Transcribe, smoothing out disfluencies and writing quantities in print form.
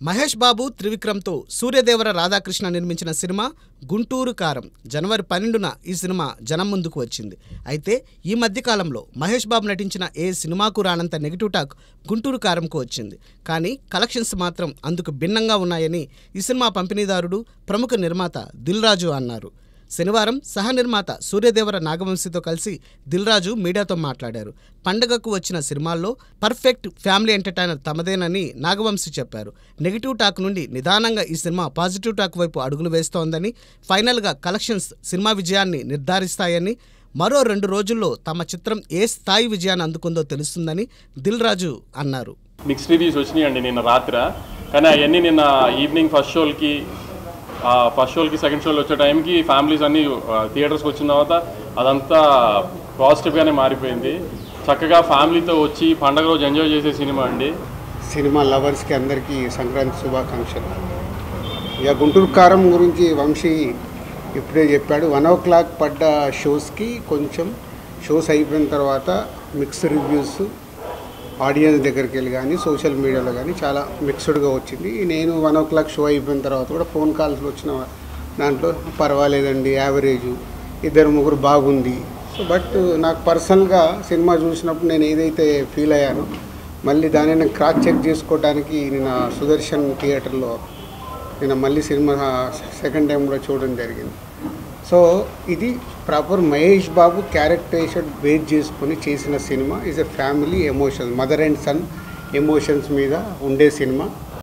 మహేష్ బాబు త్రివిక్రమ్తో సూర్యదేవర రాధాకృష్ణ నిర్మించిన సినిమా గుంటూరు కారం జనవరి 12న ఈ సినిమా జనం ముందుకు వచ్చింది. అయితే ఈ మధ్యకాలంలో మహేష్ బాబు నటించిన ఏ సినిమాకు రానంత నెగిటివ్ టాక్ గుంటూరు కారంకు వచ్చింది. కానీ కలెక్షన్స్ మాత్రం అందుకు భిన్నంగా ఉన్నాయని ఈ సినిమా పంపిణీదారుడు ప్రముఖ నిర్మాత దిల్ రాజు అన్నారు. శనివారం సహ నిర్మాత సూర్యదేవర నాగవంశీతో కలిసి దిల్ రాజు మీడియాతో మాట్లాడారు. పండగకు వచ్చిన సినిమాల్లో పర్ఫెక్ట్ ఫ్యామిలీ ఎంటర్టైనర్ తమదేనని నాగవంశీ చెప్పారు. నెగిటివ్ టాక్ నుండి నిదానంగా ఈ సినిమా పాజిటివ్ టాక్ వైపు అడుగులు వేస్తోందని, ఫైనల్గా కలెక్షన్స్ సినిమా విజయాన్ని నిర్ధారిస్తాయని, మరో 2 రోజుల్లో తమ చిత్రం ఏ స్థాయి విజయాన్ని అందుకుందో తెలుస్తుందని దిల్ రాజు అన్నారు. మిక్స్డ్ రివ్యూస్ వచ్చినాయండి నిన్న రాత్రి, కానీ అవన్నీ నిన్న ఈవినింగ్ ఫస్ట్ షోకి సెకండ్ షోలు వచ్చే టైంకి ఫ్యామిలీస్ అన్నీ థియేటర్స్కి వచ్చిన తర్వాత అదంతా పాజిటివ్గానే మారిపోయింది. చక్కగా ఫ్యామిలీతో వచ్చి పండగ రోజు ఎంజాయ్ చేసే సినిమా అండి. సినిమా లవర్స్కి అందరికీ సంక్రాంతి శుభాకాంక్షలు. ఇక గుంటూరు కారం గురించి వంశీ ఇప్పుడే చెప్పాడు. 1 o'clock పడ్డ షోస్కి కొంచెం షోస్ అయిపోయిన తర్వాత మిక్స్డ్ రివ్యూస్ ఆడియన్స్ దగ్గరికి వెళ్ళి కానీ సోషల్ మీడియాలో కానీ చాలా మిక్స్డ్గా వచ్చింది. నేను 1 o'clock షో అయిపోయిన తర్వాత కూడా ఫోన్ కాల్స్ వచ్చిన దాంట్లో పర్వాలేదండి, యావరేజ్, 2-3 బాగుంది. సో బట్ నాకు పర్సనల్గా సినిమా చూసినప్పుడు నేను ఏదైతే ఫీల్ అయ్యానో మళ్ళీ దానిని క్రాస్ చెక్ చేసుకోవడానికి నేను సుదర్శన్ థియేటర్లో నేను మళ్ళీ సినిమా సెకండ్ టైం కూడా చూడడం జరిగింది. సో ఇది proper Mahesh Babu characterization base చేసుకొని చేసిన సినిమా. Is a family emotions, mother and son emotions మీద ఉండే సినిమా.